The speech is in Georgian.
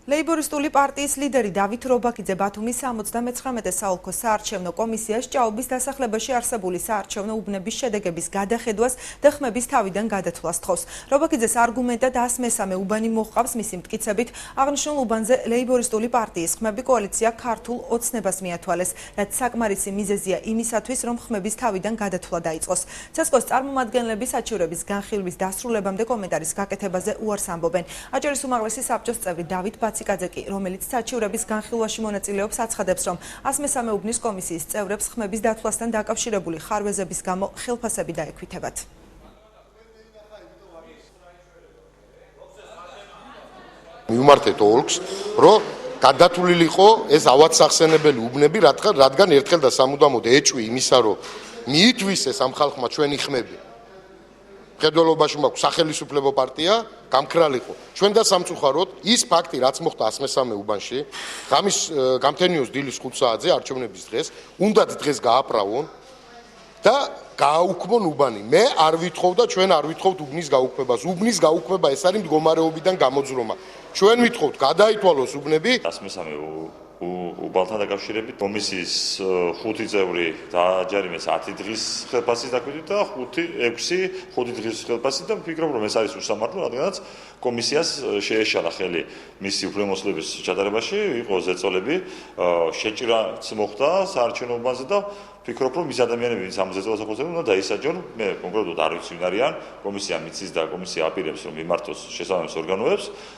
ლეიბორისტული პარტიის ლიდერი დავით რობაქიძე ბათუმის 79 საოლქო საარჩევნო კომისიას ჭაობის დასახლებაში არსებული საარჩევნო უბნების შედეგების გადახედვას და ხმების თავიდან გადათვლას თხოვს. რობაქიძეს არგუმენტად 103 უბანი მოჰყავს, მისი მტკიცებით აღნიშნულ უბანზე ლეიბორისტული პარტიის ხმები კოალიცია ქართულ ოცნებას მიათვალეს, რაც საკმარისი მიზეზია იმისათვის, რომ ხმების თავიდან გადათვლა დაიწყოს. ცესკოს წარმომადგენლები საჩივრების განხილვის დასრულებამდე კომენტარის გაკეთებაზე უარს ამბობენ. აჭარის უმაღლესი საბჭოს წევრი დავით ბაციკაძე, რომელიც საჩივრების განხილვაში მონაწილეობს, აცხადებს, რომ 103 უბნის კომისიის წევრებს ხმების დათვლასთან დაკავშირებული ხარვეზების გამო ხელფასები დაექვითებათ. მივმართეთ ოლქს, რომ გადათვლილიყო ეს ავადსახსენებელი უბნები, რადგან ერთხელ და სამუდამოდ ეჭვი იმისა, რომ მიითვისეს ამ ხალხმა ჩვენი ხმები. მხედველობაში მაქვს სახელმწიფო პარტია გამქრალიყო. ჩვენ და სამწუხაროდ ის ფაქტი, რაც მოხდა 103 უბანში, ღამის გამთენიოს დილის 5 საათზე არჩევნების დღეს, უნდათ დღეს გააправონ და გააუქმონ უბანი. მე არ ვითხოვ და ჩვენ არ ვითხოვთ უბნის გაუქმებას. უბნის გაუქმება ეს არის მდგომარეობიდან გამოძრომა. ჩვენ ვითხოვთ გადაითვალოს უბნები. 103 უბანთან დაკავშირებით კომისიის 5 წევრი დააჯარიმეს 10 დღის ხელფასის დაკვეთით და 5 დღის ხელფასით და ვფიქრობ, რომ ეს არის უსამართლო, რადგანაც კომისიას შეეშალა ხელი მისი უფლებამოსილების ჩატარებაში, იყო ზეწოლები, შეჭრაც მოხდა საარჩევნო უბანზე და ვფიქრობ, რომ ის ადამიანები, ვინც ამ ზეწოლას აკონტროლებენ, უნდა დაისაჯონ. მე კონკრეტულად არ ვიცი ვინ არიან, კომისია მიცის და კომისია აპირებს, რომ მიმართოს შესაბამის ორგანოებს.